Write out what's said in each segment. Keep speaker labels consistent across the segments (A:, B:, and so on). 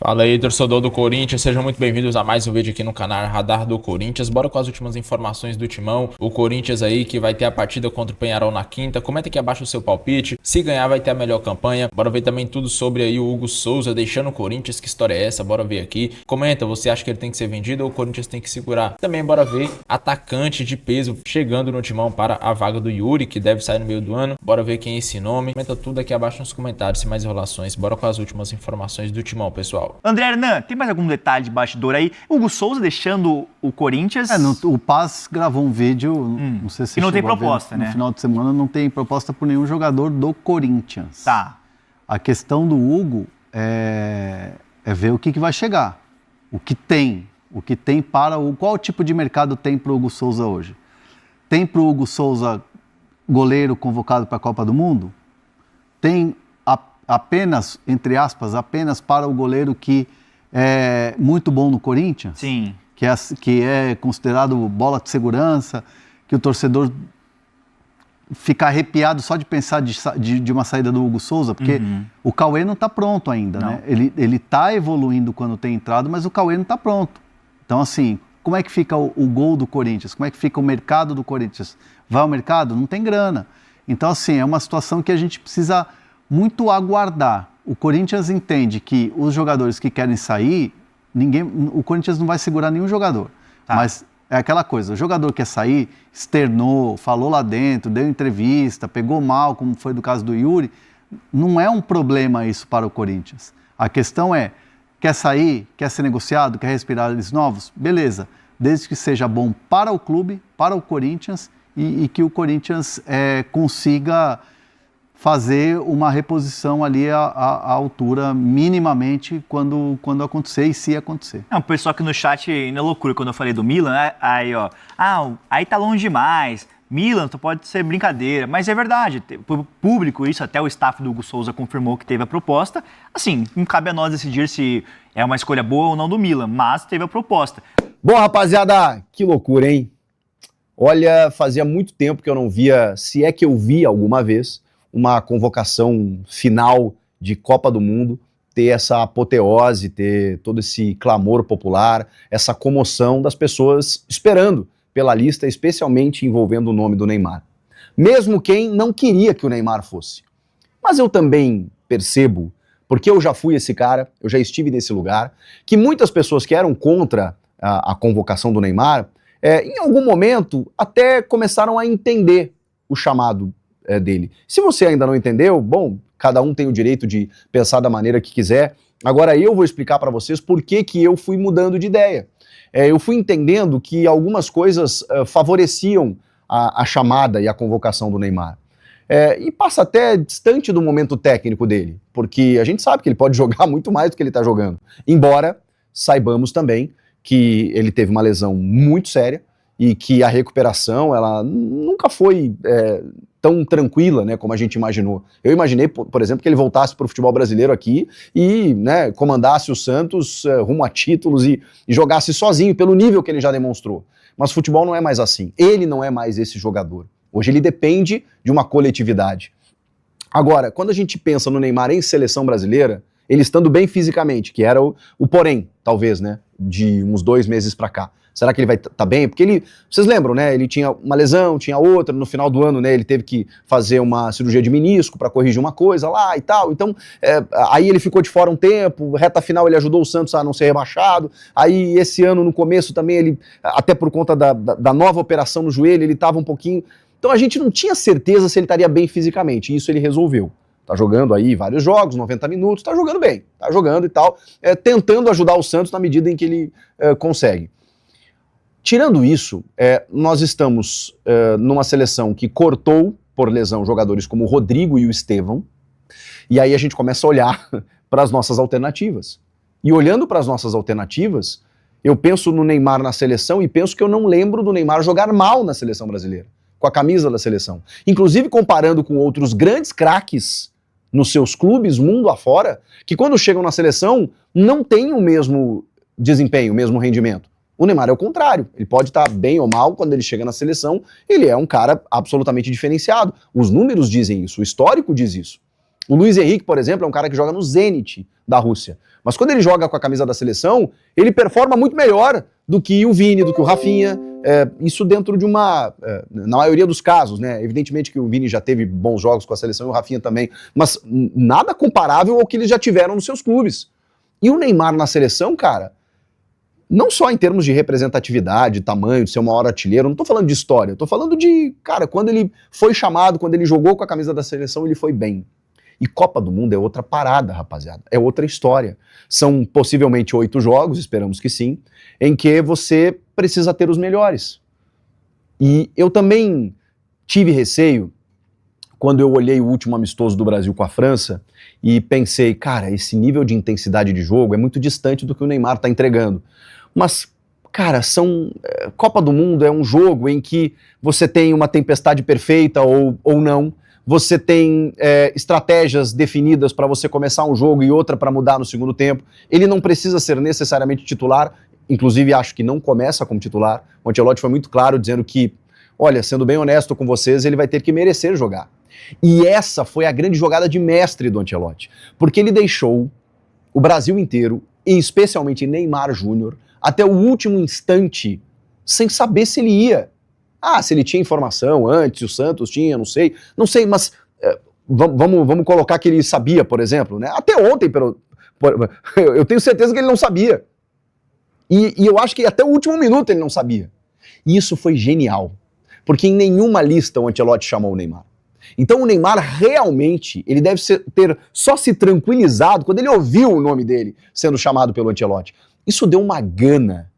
A: Fala aí, torcedor do Corinthians, sejam muito bem-vindos a mais um vídeo aqui no canal Radar do Corinthians. Bora com as últimas informações do Timão. O Corinthians aí que vai ter a partida contra o Peñarol na quinta. Comenta aqui abaixo o seu palpite. Se ganhar vai ter a melhor campanha. Bora ver também tudo sobre aí o Hugo Souza deixando o Corinthians. Que história é essa? Bora ver aqui. Comenta, você acha que ele tem que ser vendido ou o Corinthians tem que segurar? Também bora ver atacante de peso chegando no Timão para a vaga do Yuri, que deve sair no meio do ano. Bora ver quem é esse nome. Comenta tudo aqui abaixo nos comentários, sem mais enrolações. Bora com as últimas informações do Timão, pessoal.
B: André Hernan, tem mais algum detalhe de bastidor aí? Hugo Souza deixando o Corinthians...
C: O Paz gravou um vídeo, não sei se
B: e não tem
C: chegou a ver,
B: proposta, né?
C: No final de semana não tem proposta por nenhum jogador do Corinthians.
B: Tá.
C: A questão do Hugo é ver o que vai chegar. O que tem para o... Qual tipo de mercado tem para o Hugo Souza hoje? Tem para o Hugo Souza goleiro convocado para a Copa do Mundo? Tem apenas, entre aspas, apenas para o goleiro que é muito bom no Corinthians?
B: Sim.
C: Que é considerado bola de segurança, que o torcedor fica arrepiado só de pensar de uma saída do Hugo Souza, porque o Cauê não está pronto ainda, né? Ele está evoluindo quando tem entrado, mas o Cauê não está pronto. Então, assim, como é que fica o gol do Corinthians? Como é que fica o mercado do Corinthians? Vai ao mercado? Não tem grana. Então, assim, é uma situação que a gente precisa muito aguardar. O Corinthians entende que os jogadores que querem sair, o Corinthians não vai segurar nenhum jogador.
B: Tá.
C: Mas é aquela coisa, o jogador quer sair, externou, falou lá dentro, deu entrevista, pegou mal, como foi do caso do Yuri, não é um problema isso para o Corinthians. A questão é, quer sair, quer ser negociado, quer respirar ares novos? Beleza, desde que seja bom para o clube, para o Corinthians e que o Corinthians consiga fazer uma reposição ali à altura minimamente quando acontecer e se acontecer.
B: O pessoal aqui no chat na loucura quando eu falei do Milan, né? Aí, ó, aí tá longe demais. Milan só pode ser brincadeira, mas é verdade, pro público isso, até o staff do Hugo Souza confirmou que teve a proposta. Assim, não cabe a nós decidir se é uma escolha boa ou não do Milan, mas teve a proposta.
D: Bom, rapaziada, que loucura, hein? Olha, fazia muito tempo que eu não via, se é que eu vi alguma vez, uma convocação final de Copa do Mundo, ter essa apoteose, ter todo esse clamor popular, essa comoção das pessoas esperando pela lista, especialmente envolvendo o nome do Neymar. Mesmo quem não queria que o Neymar fosse. Mas eu também percebo, porque eu já fui esse cara, eu já estive nesse lugar, que muitas pessoas que eram contra a convocação do Neymar, em algum momento até começaram a entender o chamado dele. Se você ainda não entendeu, bom, cada um tem o direito de pensar da maneira que quiser. Agora eu vou explicar para vocês por que eu fui mudando de ideia. Eu fui entendendo que algumas coisas favoreciam a chamada e a convocação do Neymar. E passa até distante do momento técnico dele, porque a gente sabe que ele pode jogar muito mais do que ele está jogando. Embora saibamos também que ele teve uma lesão muito séria e que a recuperação ela nunca foi tão tranquila, né, como a gente imaginou. Eu imaginei, por exemplo, que ele voltasse para o futebol brasileiro aqui e, né, comandasse o Santos rumo a títulos e jogasse sozinho, pelo nível que ele já demonstrou. Mas futebol não é mais assim. Ele não é mais esse jogador. Hoje ele depende de uma coletividade. Agora, quando a gente pensa no Neymar em seleção brasileira, ele estando bem fisicamente, que era o porém, talvez, né, de uns 2 meses para cá. Será que ele vai estar bem? Porque vocês lembram, né? Ele tinha uma lesão, tinha outra, no final do ano, né? Ele teve que fazer uma cirurgia de menisco para corrigir uma coisa lá e tal. Então, aí ele ficou de fora um tempo, reta final ele ajudou o Santos a não ser rebaixado. Aí esse ano, no começo também, ele, até por conta da nova operação no joelho, ele estava um pouquinho... Então a gente não tinha certeza se ele estaria bem fisicamente, e isso ele resolveu. Tá jogando aí vários jogos, 90 minutos, tá jogando bem, tá jogando e tal, tentando ajudar o Santos na medida em que ele consegue. Tirando isso, nós estamos numa seleção que cortou por lesão jogadores como o Rodrigo e o Estevão, e aí a gente começa a olhar para as nossas alternativas. E olhando para as nossas alternativas, eu penso no Neymar na seleção e penso que eu não lembro do Neymar jogar mal na seleção brasileira, com a camisa da seleção. Inclusive comparando com outros grandes craques nos seus clubes, mundo afora, que quando chegam na seleção não têm o mesmo desempenho, o mesmo rendimento. O Neymar é o contrário, ele pode estar bem ou mal quando ele chega na seleção, ele é um cara absolutamente diferenciado. Os números dizem isso, o histórico diz isso. O Luiz Henrique, por exemplo, é um cara que joga no Zenit da Rússia. Mas quando ele joga com a camisa da seleção, ele performa muito melhor do que o Vini, do que o Rafinha. Isso dentro de uma... na maioria dos casos, né? Evidentemente que o Vini já teve bons jogos com a seleção e o Rafinha também. Mas nada comparável ao que eles já tiveram nos seus clubes. E o Neymar na seleção, cara, não só em termos de representatividade, tamanho, de ser o maior artilheiro, não tô falando de história, eu tô falando de, cara, quando ele foi chamado, quando ele jogou com a camisa da seleção, ele foi bem. E Copa do Mundo é outra parada, rapaziada, é outra história. São possivelmente 8 jogos, esperamos que sim, em que você precisa ter os melhores. E eu também tive receio quando eu olhei o último amistoso do Brasil com a França e pensei, cara, esse nível de intensidade de jogo é muito distante do que o Neymar tá entregando. Mas, cara, Copa do Mundo é um jogo em que você tem uma tempestade perfeita ou não, você tem estratégias definidas para você começar um jogo e outra para mudar no segundo tempo. Ele não precisa ser necessariamente titular, inclusive acho que não começa como titular. O Ancelotti foi muito claro dizendo que, olha, sendo bem honesto com vocês, ele vai ter que merecer jogar. E essa foi a grande jogada de mestre do Ancelotti, porque ele deixou o Brasil inteiro, e especialmente Neymar Júnior, até o último instante, sem saber se ele ia. Se ele tinha informação antes, o Santos tinha, não sei, mas vamos colocar que ele sabia, por exemplo, né? Até ontem, eu tenho certeza que ele não sabia. E eu acho que até o último minuto ele não sabia. E isso foi genial, porque em nenhuma lista o Ancelotti chamou o Neymar. Então o Neymar realmente, ele deve ter só se tranquilizado quando ele ouviu o nome dele sendo chamado pelo Ancelotti. Isso deu uma gana,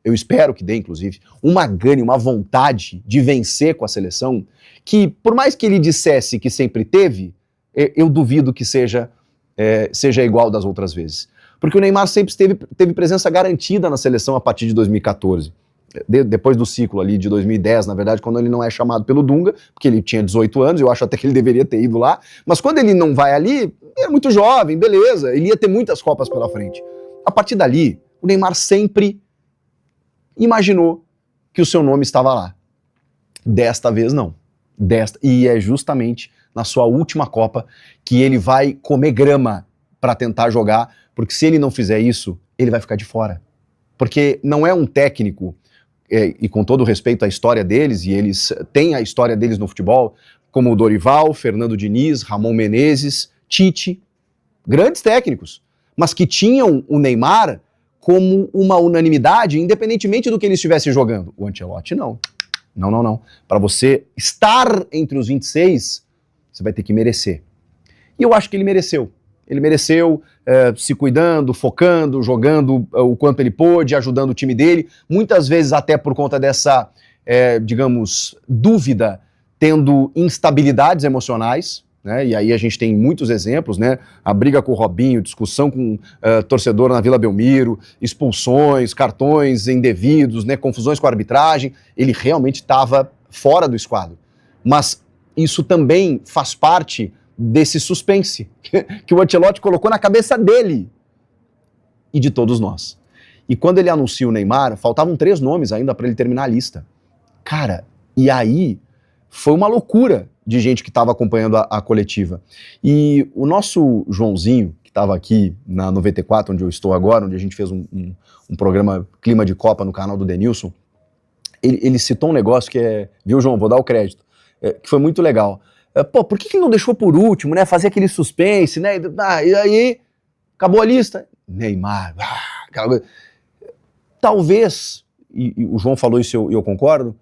D: eu espero que dê inclusive, uma gana e uma vontade de vencer com a seleção, que por mais que ele dissesse que sempre teve, eu duvido que seja igual das outras vezes. Porque o Neymar sempre teve presença garantida na seleção a partir de 2014. Depois do ciclo ali de 2010, na verdade, quando ele não é chamado pelo Dunga, porque ele tinha 18 anos, eu acho até que ele deveria ter ido lá, mas quando ele não vai ali, ele é muito jovem, beleza, ele ia ter muitas Copas pela frente. A partir dali, o Neymar sempre imaginou que o seu nome estava lá. Desta vez não. E é justamente na sua última Copa que ele vai comer grama para tentar jogar, porque se ele não fizer isso, ele vai ficar de fora. Porque não é um técnico, e com todo respeito à história deles, e eles têm a história deles no futebol, como o Dorival, Fernando Diniz, Ramon Menezes, Tite, grandes técnicos, mas que tinham o Neymar como uma unanimidade, independentemente do que ele estivesse jogando. O Ancelotti não. Não. Para você estar entre os 26, você vai ter que merecer. E eu acho que ele mereceu. Ele mereceu se cuidando, focando, jogando o quanto ele pôde, ajudando o time dele, muitas vezes até por conta dessa, digamos, dúvida, tendo instabilidades emocionais, né? E aí a gente tem muitos exemplos, né? A briga com o Robinho, discussão com torcedor na Vila Belmiro, expulsões, cartões indevidos, né? Confusões com a arbitragem. Ele realmente estava fora do esquadro. Mas isso também faz parte desse suspense que o Ancelotti colocou na cabeça dele e de todos nós. E quando ele anuncia o Neymar, faltavam 3 nomes ainda para ele terminar a lista. Cara, e aí foi uma loucura de gente que estava acompanhando a coletiva. E o nosso Joãozinho, que estava aqui na 94, onde eu estou agora, onde a gente fez um programa Clima de Copa no canal do Denilson, ele citou um negócio que viu, João, vou dar o crédito, que foi muito legal. Por que ele não deixou por último, né? Fazer aquele suspense, né? E aí, acabou a lista. Neymar, aquela coisa. Talvez, e o João falou isso e eu concordo,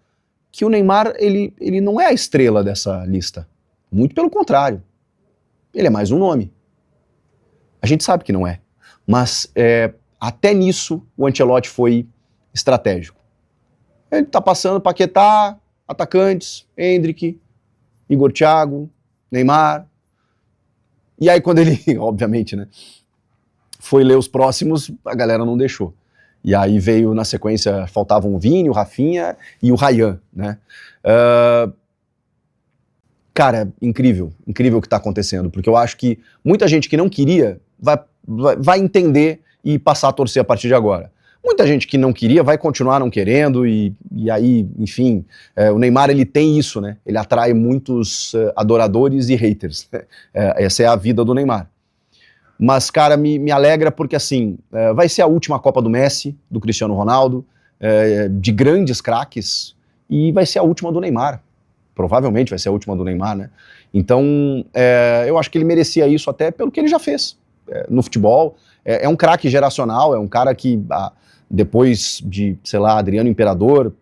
D: que o Neymar, ele não é a estrela dessa lista. Muito pelo contrário. Ele é mais um nome. A gente sabe que não é. Mas até nisso o Ancelotti foi estratégico. Ele tá passando Paquetá, atacantes, Endrick, Igor Thiago, Neymar. E aí quando ele, obviamente, né, foi ler os próximos, a galera não deixou. E aí veio na sequência, faltavam o Vini, o Rafinha e o Ryan, né? Cara, incrível o que está acontecendo, porque eu acho que muita gente que não queria vai entender e passar a torcer a partir de agora. Muita gente que não queria vai continuar não querendo e aí, enfim, o Neymar ele tem isso, né? Ele atrai muitos adoradores e haters. Essa é a vida do Neymar. Mas, cara, me alegra porque, assim, vai ser a última Copa do Messi, do Cristiano Ronaldo, de grandes craques, e vai ser a última do Neymar. Provavelmente vai ser a última do Neymar, né? Então, eu acho que ele merecia isso até pelo que ele já fez no futebol. É um craque geracional, é um cara que, depois de, sei lá, Adriano Imperador,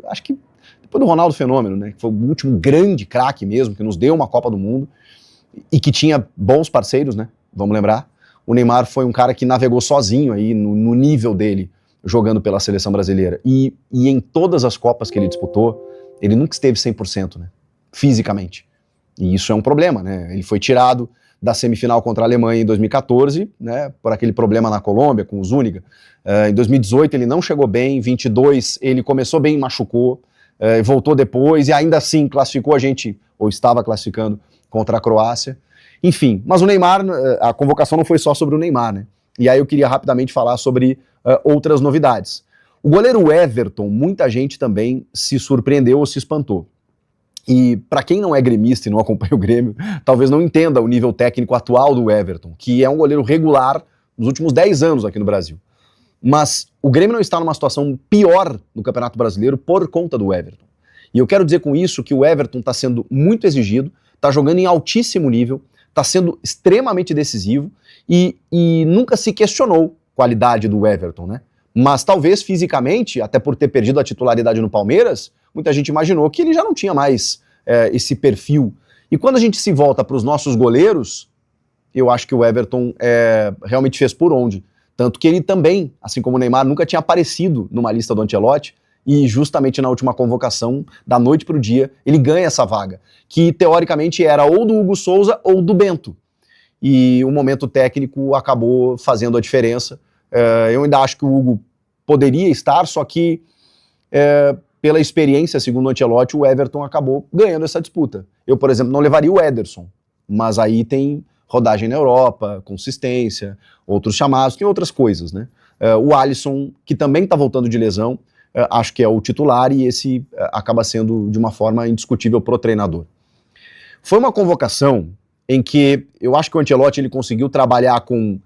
D: acho que depois do Ronaldo Fenômeno, né? Que foi o último grande craque mesmo, que nos deu uma Copa do Mundo e que tinha bons parceiros, né? Vamos lembrar. O Neymar foi um cara que navegou sozinho aí no nível dele, jogando pela seleção brasileira. E em todas as Copas que ele disputou, ele nunca esteve 100%, né? Fisicamente. E isso é um problema, né? Ele foi tirado da semifinal contra a Alemanha em 2014, né? Por aquele problema na Colômbia com o Zúñiga. Em 2018 ele não chegou bem, em 22 ele começou bem e machucou, voltou depois e ainda assim classificou a gente, ou estava classificando, contra a Croácia. Enfim, mas o Neymar, a convocação não foi só sobre o Neymar, né? E aí eu queria rapidamente falar sobre outras novidades. O goleiro Everton, muita gente também se surpreendeu ou se espantou. E para quem não é gremista e não acompanha o Grêmio, talvez não entenda o nível técnico atual do Everton, que é um goleiro regular nos últimos 10 anos aqui no Brasil. Mas o Grêmio não está numa situação pior no Campeonato Brasileiro por conta do Everton. E eu quero dizer com isso que o Everton está sendo muito exigido, está jogando em altíssimo nível, está sendo extremamente decisivo e nunca se questionou a qualidade do Everton, né? Mas talvez fisicamente, até por ter perdido a titularidade no Palmeiras, muita gente imaginou que ele já não tinha mais esse perfil. E quando a gente se volta para os nossos goleiros, eu acho que o Everton realmente fez por onde. Tanto que ele também, assim como o Neymar, nunca tinha aparecido numa lista do Ancelotti, e justamente na última convocação, da noite para o dia, ele ganha essa vaga, que teoricamente era ou do Hugo Souza ou do Bento. E o momento técnico acabou fazendo a diferença. Eu ainda acho que o Hugo poderia estar, só que pela experiência, segundo o Ancelotti, o Everton acabou ganhando essa disputa. Eu, por exemplo, não levaria o Ederson, mas aí tem rodagem na Europa, consistência, outros chamados, tem outras coisas, né? O Alisson, que também está voltando de lesão, acho que é o titular e esse acaba sendo de uma forma indiscutível pro treinador. Foi uma convocação em que eu acho que o Ancelotti ele conseguiu trabalhar com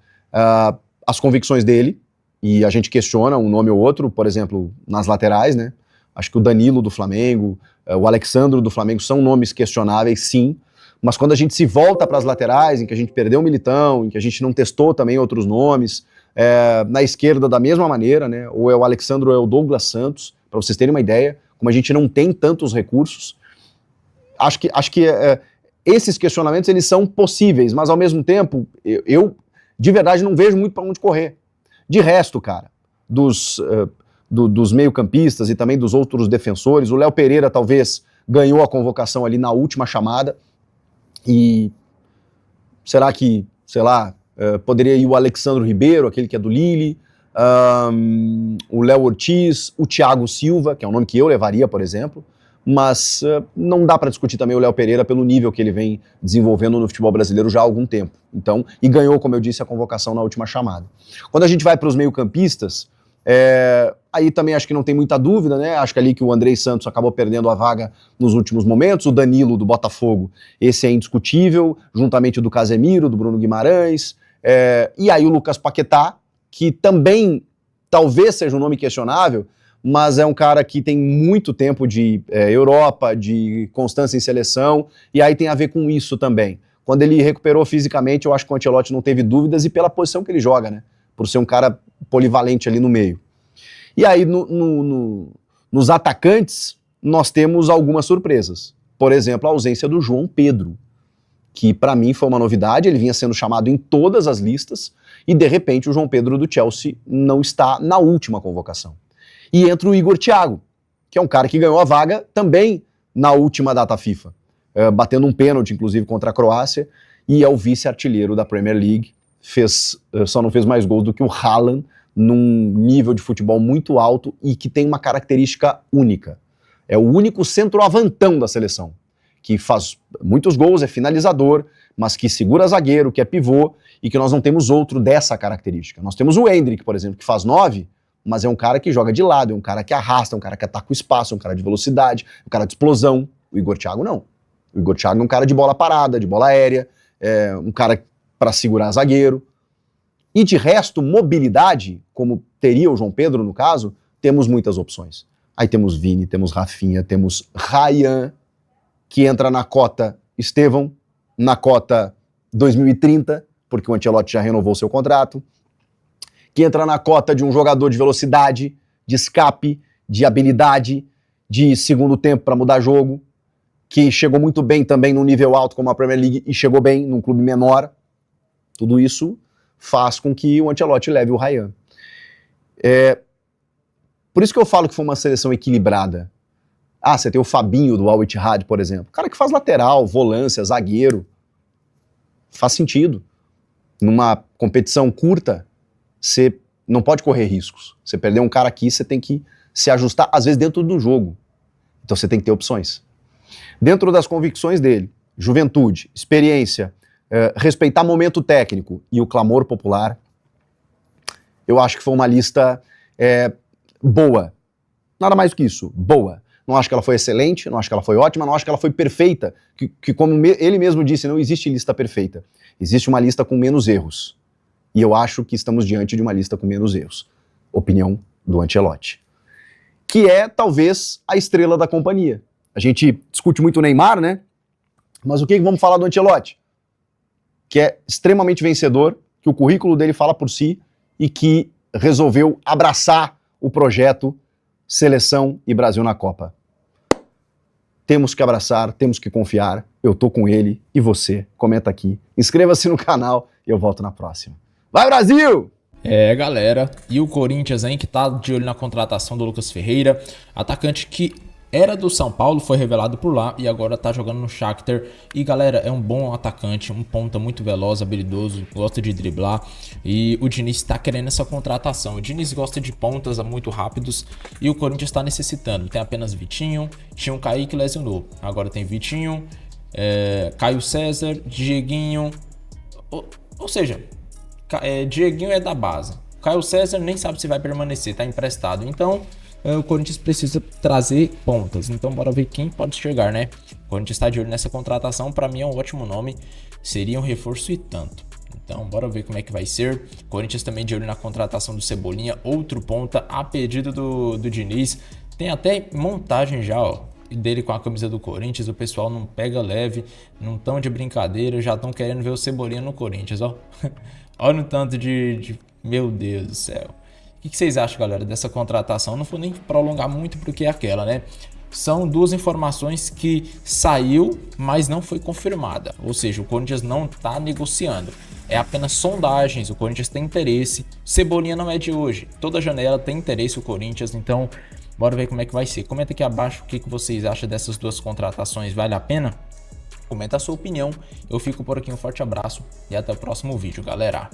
D: as convicções dele, e a gente questiona um nome ou outro, por exemplo, nas laterais, né? Acho que o Danilo do Flamengo, o Alexandro do Flamengo são nomes questionáveis, sim, mas quando a gente se volta para as laterais, em que a gente perdeu o Militão, em que a gente não testou também outros nomes, na esquerda da mesma maneira, né? Ou é o Alexandro ou é o Douglas Santos, para vocês terem uma ideia, como a gente não tem tantos recursos, acho que esses questionamentos eles são possíveis, mas ao mesmo tempo, eu de verdade não vejo muito para onde correr. De resto, cara, dos meio-campistas e também dos outros defensores, o Léo Pereira talvez ganhou a convocação ali na última chamada, e será que, sei lá, poderia ir o Alexandro Ribeiro, aquele que é do Lille, o Léo Ortiz, o Thiago Silva, que é um nome que eu levaria, por exemplo, mas não dá para discutir também o Léo Pereira pelo nível que ele vem desenvolvendo no futebol brasileiro já há algum tempo. Então, e ganhou, como eu disse, a convocação na última chamada. Quando a gente vai para os meio-campistas, aí também acho que não tem muita dúvida, né? Acho que ali que o Andrei Santos acabou perdendo a vaga nos últimos momentos, o Danilo do Botafogo, esse é indiscutível, juntamente do Casemiro, do Bruno Guimarães, e aí o Lucas Paquetá, que também talvez seja um nome questionável, mas é um cara que tem muito tempo de Europa, de constância em seleção, e aí tem a ver com isso também. Quando ele recuperou fisicamente, eu acho que o Ancelotti não teve dúvidas, e pela posição que ele joga, né? Por ser um cara polivalente ali no meio. E aí, nos atacantes, nós temos algumas surpresas. Por exemplo, a ausência do João Pedro, que para mim foi uma novidade, ele vinha sendo chamado em todas as listas, e de repente o João Pedro do Chelsea não está na última convocação. E entra o Igor Thiago, que é um cara que ganhou a vaga também na última data FIFA, batendo um pênalti, inclusive, contra a Croácia, e é o vice-artilheiro da Premier League, só não fez mais gols do que o Haaland, num nível de futebol muito alto e que tem uma característica única. É o único centroavantão da seleção, que faz muitos gols, é finalizador, mas que segura zagueiro, que é pivô, e que nós não temos outro dessa característica. Nós temos o Endrick, por exemplo, que faz 9, mas é um cara que joga de lado, é um cara que arrasta, é um cara que ataca o espaço, é um cara de velocidade, é um cara de explosão. O Igor Thiago não. O Igor Thiago é um cara de bola parada, de bola aérea, é um cara para segurar zagueiro. E de resto, mobilidade, como teria o João Pedro no caso, temos muitas opções. Aí temos Vini, temos Rafinha, temos Ryan, que entra na cota Estevão, na cota 2030, porque o Ancelotti já renovou seu contrato, que entra na cota de um jogador de velocidade, de escape, de habilidade, de segundo tempo para mudar jogo, que chegou muito bem também num nível alto como a Premier League e chegou bem num clube menor. Tudo isso faz com que o Ancelotti leve o Ryan. Por isso que eu falo que foi uma seleção equilibrada. Ah, você tem o Fabinho do Al Ittihad, por exemplo. Cara que faz lateral, volância, zagueiro. Faz sentido. Numa competição curta, você não pode correr riscos. Você perder um cara aqui, você tem que se ajustar, às vezes dentro do jogo. Então você tem que ter opções. Dentro das convicções dele, juventude, experiência, respeitar momento técnico e o clamor popular, eu acho que foi uma lista boa. Nada mais do que isso, boa. Não acho que ela foi excelente, não acho que ela foi ótima, não acho que ela foi perfeita, que como ele mesmo disse, não existe lista perfeita. Existe uma lista com menos erros. E eu acho que estamos diante de uma lista com menos erros. Opinião do Ancelotti. Que é, talvez, a estrela da companhia. A gente discute muito o Neymar, né? Mas o que vamos falar do Ancelotti? Que é extremamente vencedor, que o currículo dele fala por si e que resolveu abraçar o projeto Seleção e Brasil na Copa. Temos que abraçar, temos que confiar. Eu tô com ele e você. Comenta aqui. Inscreva-se no canal e eu volto na próxima. Vai, Brasil!
A: Galera, e o Corinthians aí que tá de olho na contratação do Lucas Ferreira, atacante que era do São Paulo, foi revelado por lá e agora tá jogando no Shakhtar. E galera, é um bom atacante, um ponta muito veloz, habilidoso, gosta de driblar. E o Diniz tá querendo essa contratação. O Diniz gosta de pontas muito rápidos e o Corinthians tá necessitando. Tem apenas Vitinho, tinha um Kaique que lesionou. Agora tem Vitinho, Caio César, Dieguinho. Ou seja, Dieguinho é da base. Caio César nem sabe se vai permanecer, tá emprestado. Então o Corinthians precisa trazer pontas. Então bora ver quem pode chegar, né? O Corinthians está de olho nessa contratação. Para mim é um ótimo nome. Seria um reforço e tanto. Então bora ver como é que vai ser. O Corinthians também de olho na contratação do Cebolinha. Outro ponta a pedido do Diniz. Tem até montagem já, ó, dele com a camisa do Corinthians. O pessoal não pega leve. Não tão de brincadeira. Já estão querendo ver o Cebolinha no Corinthians, ó. Olha o tanto de... Meu Deus do céu. O que vocês acham, galera, dessa contratação? Não vou nem prolongar muito porque é aquela, né? São duas informações que saiu, mas não foi confirmada. Ou seja, o Corinthians não está negociando. É apenas sondagens, o Corinthians tem interesse. Cebolinha não é de hoje. Toda janela tem interesse o Corinthians, então bora ver como é que vai ser. Comenta aqui abaixo o que vocês acham dessas duas contratações. Vale a pena? Comenta a sua opinião. Eu fico por aqui, um forte abraço e até o próximo vídeo, galera.